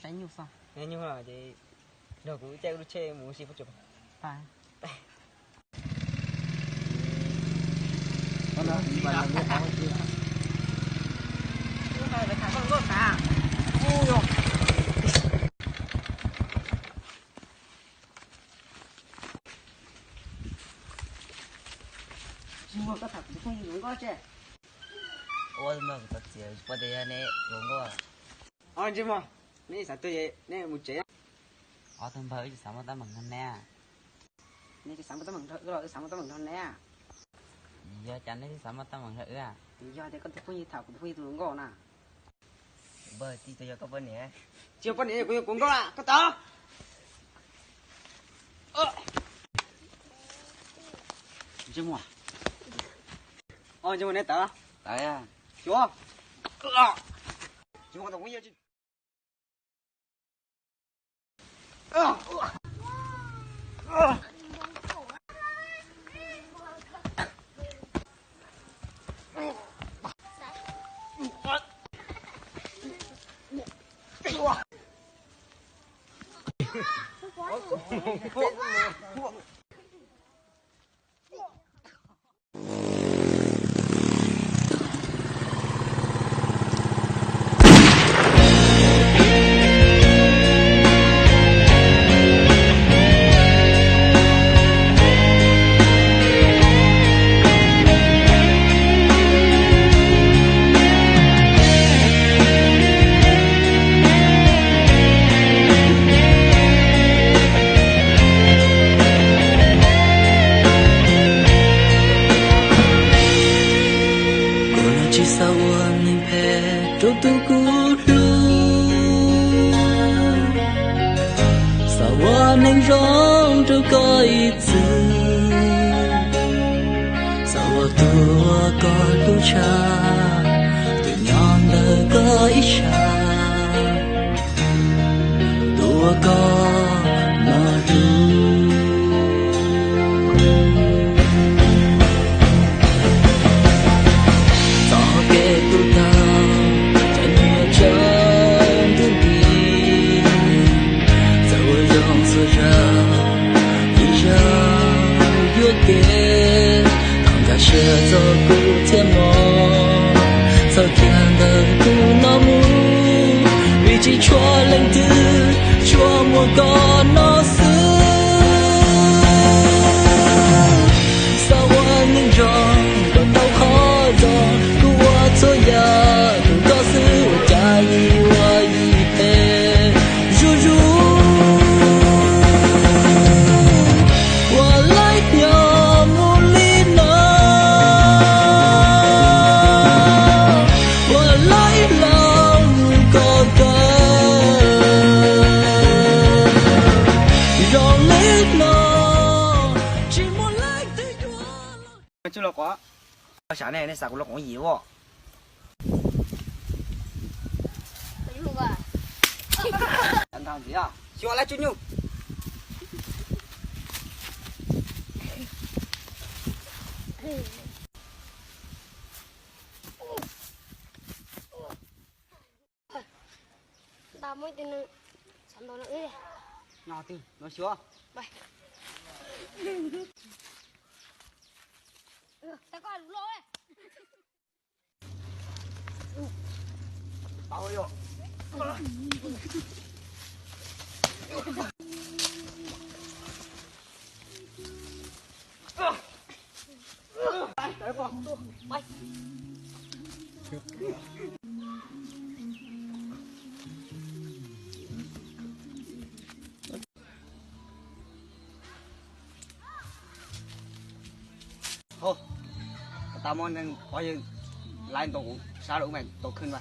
sai nhiều sao? Nghe nhưng mà thì nó cũng chơi đu chơi muốn gì phải chụp. Phải. Con nó đi vào làm việc không chứ? Không phải phải thả con gốc à? Ui rồi. Mua cái thằng cũng không dùng có chứ. Ôi mà thật sự có thể này đúng không? Ôi chứ mà, này sao tôi vậy? Này một chế. Thằng bơi sao mà ta mừng anh nè? Này cái sáng tao mừng thợ rồi, cái sáng tao mừng thằng nè. Giờ chẳng thấy sao mà ta mừng thử à? Thì giờ thì con thằng cũng thảo cũng không dùng có nè. Bơi thì tôi có vấn đề. Chiều con này cũng có à? Có tao. Chứ mà. Ôi chứ mà này tao. Đấy à. Chúa. Chúa con thằng cũng yêu chứ. Nên rong cho coi từ sao tua có tu cha từ nhon đời có ít cha tua có mà ru tao kể tu ta cho nhiều chân tu đi sao rong sao ra kê thằng ta chưa cho cô thêm mò sao kian đời cô nó mu vì chỉ cho lên tư cho một con nó xứ sao anh những rong còn tao khó rồi cô qua thôi ya đừng có xứ cha gì qua gì thế ru ru chứ là quá. Sáng này sao cũng là có gì vậy? Anh thằng gì à? Chịu lại chút nhung. Tao mới tin sẵn đồ nữa đi. Nào tin, nói chưa? Vậy. Tao coi lỗ ấy. Tao ơi. Tới con. Bay. Thôi, tao muốn coi như lại tổ sao đủ mày tổขึ้นไป